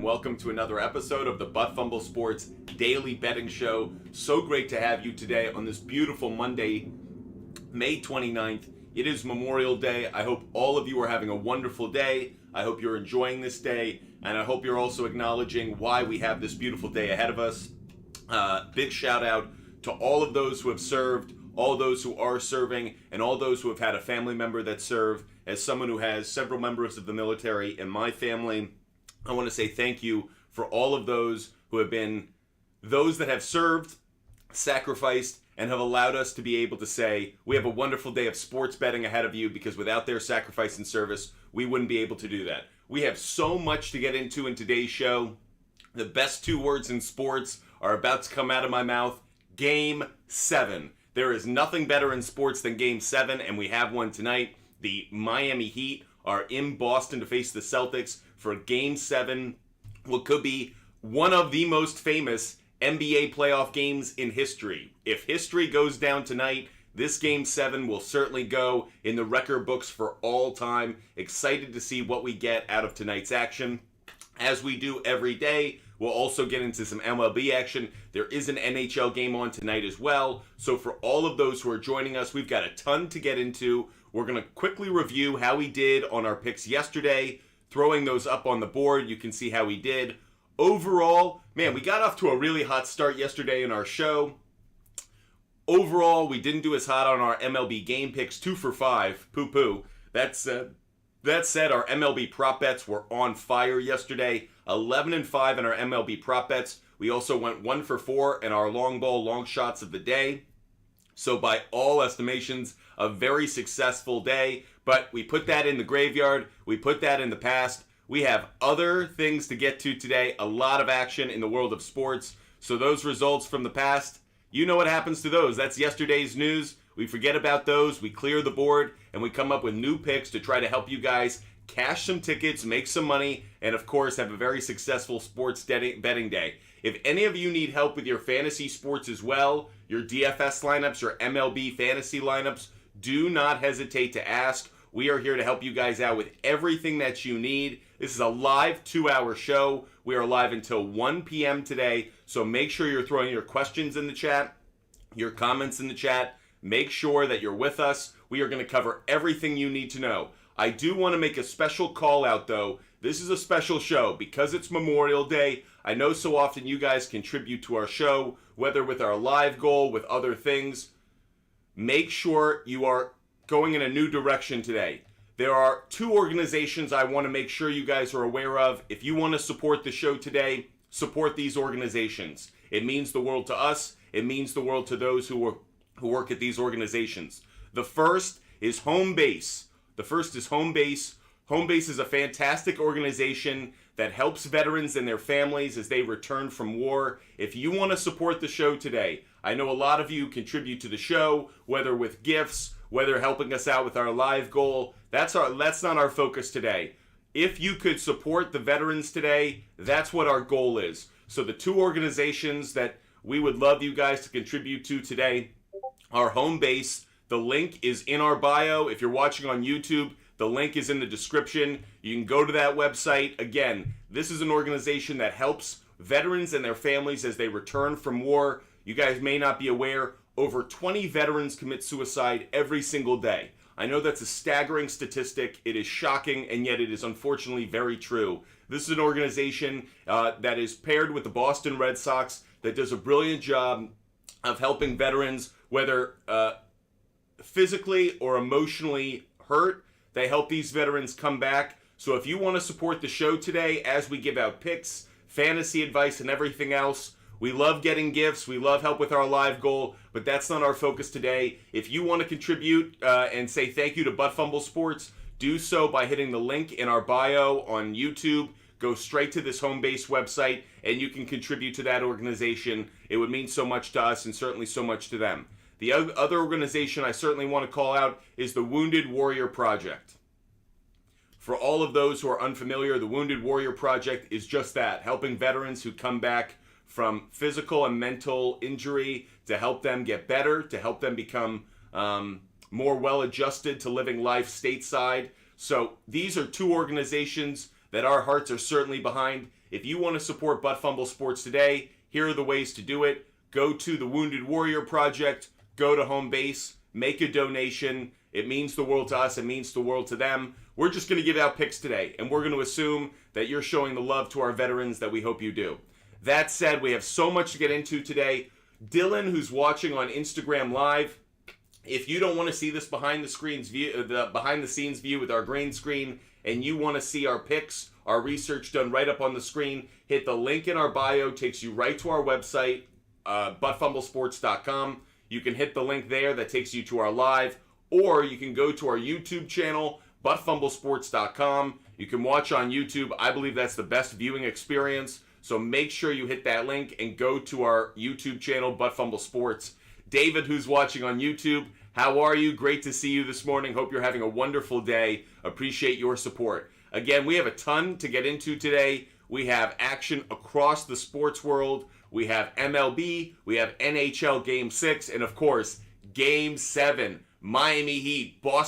welcome to another episode of the Fumble Sports Daily Betting Show. So great to have you today on this beautiful Monday, May 29th. It is Memorial Day. I hope all of you are having a wonderful day. I hope you're enjoying this day, and I hope you're also acknowledging why we have this beautiful day ahead of us. Big shout out to all of those who have served, all those who are serving, and all those who have had a family member that served. As someone who has several members of the military in my family, I want to say thank you for all of those who have been those that have served, sacrificed, and have allowed us to be able to say we have a wonderful day of sports betting ahead of you, because without their sacrifice and service, we wouldn't be able to do that. We have so much to get into in today's show. The best two words in sports are about to come out of my mouth. Game 7. There is nothing better in sports than Game 7, and we have one tonight. The Miami Heat are in Boston to face the Celtics for Game 7, what could be one of the most famous NBA playoff games in history. If history goes down tonight, this Game 7 will certainly go in the record books for all time. Excited to see what we get out of tonight's action. As we do every day, we'll also get into some MLB action. There is an NHL game on tonight as well. So for all of those who are joining us, we've got a ton to get into. We're going to quickly review how we did on our picks yesterday, throwing those up on the board. You can see how we did. Overall, man, we got off to a really hot start yesterday in our show. Overall, we didn't do as hot on our MLB game picks, 2 for 5, poo-poo. That said, our MLB prop bets were on fire yesterday, 11-5 in our MLB prop bets. We also went 1 for 4 in our long ball long shots of the day. So by all estimations, a very successful day, but we put that in the graveyard. We put that in the past. We have other things to get to today, a lot of action in the world of sports. So those results from the past, you know what happens to those. That's yesterday's news. We forget about those. We clear the board, and we come up with new picks to try to help you guys cash some tickets, make some money, and of course have a very successful sports betting day. If any of you need help with your fantasy sports as well, your DFS lineups, your MLB fantasy lineups, do not hesitate to ask. We are here to help you guys out with everything that you need. This is a live 2-hour show. We are live until 1 p.m. today, so make sure you're throwing your questions in the chat, your comments in the chat. Make sure that you're with us. We are going to cover everything you need to know. I do want to make a special call out, though. This is a special show because it's Memorial Day. I know so often you guys contribute to our show, whether with our live goal, with other things. Make sure you are going in a new direction today. There are 2 organizations I want to make sure you guys are aware of. If you want to support the show today, support these organizations. It means the world to us. It means the world to those who work at these organizations. The first is Home Base. Home Base. Home Base is a fantastic organization that helps veterans and their families as they return from war. If you want to support the show today, I know a lot of you contribute to the show, whether with gifts, whether helping us out with our live goal. That's not our focus today. If you could support the veterans today, that's what our goal is. So the 2 organizations that we would love you guys to contribute to today are Home Base. The link is in our bio. If you're watching on YouTube, the link is in the description. You can go to that website. Again, this is an organization that helps veterans and their families as they return from war. You guys may not be aware, over 20 veterans commit suicide every single day. I know that's a staggering statistic. It is shocking, and yet it is unfortunately very true. This is an organization that is paired with the Boston Red Sox that does a brilliant job of helping veterans, whether physically or emotionally hurt. They help these veterans come back. So if you want to support the show today as we give out picks, fantasy advice, and everything else, we love getting gifts. We love help with our live goal, but that's not our focus today. If you want to contribute and say thank you to Fumble Sports, do so by hitting the link in our bio on YouTube. Go straight to this Home Base website, and you can contribute to that organization. It would mean so much to us and certainly so much to them. The other organization I certainly want to call out is the Wounded Warrior Project. For all of those who are unfamiliar, the Wounded Warrior Project is just that, helping veterans who come back from physical and mental injury to help them get better, to help them become more well-adjusted to living life stateside. So these are 2 organizations that our hearts are certainly behind. If you want to support Butt Fumble Sports today, here are the ways to do it. Go to the Wounded Warrior Project, go to home base, make a donation. It means the world to us, it means the world to them. We're just going to give out picks today, and we're going to assume that you're showing the love to our veterans that we hope you do. That said, we have so much to get into today. Dylan, who's watching on Instagram Live, if you don't want to see this behind the scenes view with our green screen, and you want to see our picks, our research done right up on the screen, hit the link in our bio, takes you right to our website, buttfumblesports.com. You can hit the link there that takes you to our live, or you can go to our YouTube channel, buttfumblesports.com. You can watch on YouTube. I believe that's the best viewing experience. So make sure you hit that link and go to our YouTube channel, Butt Fumble Sports. David, who's watching on YouTube, how are you? Great to see you this morning. Hope you're having a wonderful day. Appreciate your support. Again, we have a ton to get into today. We have action across the sports world. We have MLB. We have NHL Game 6. And, of course, Game 7. Miami Heat, Boston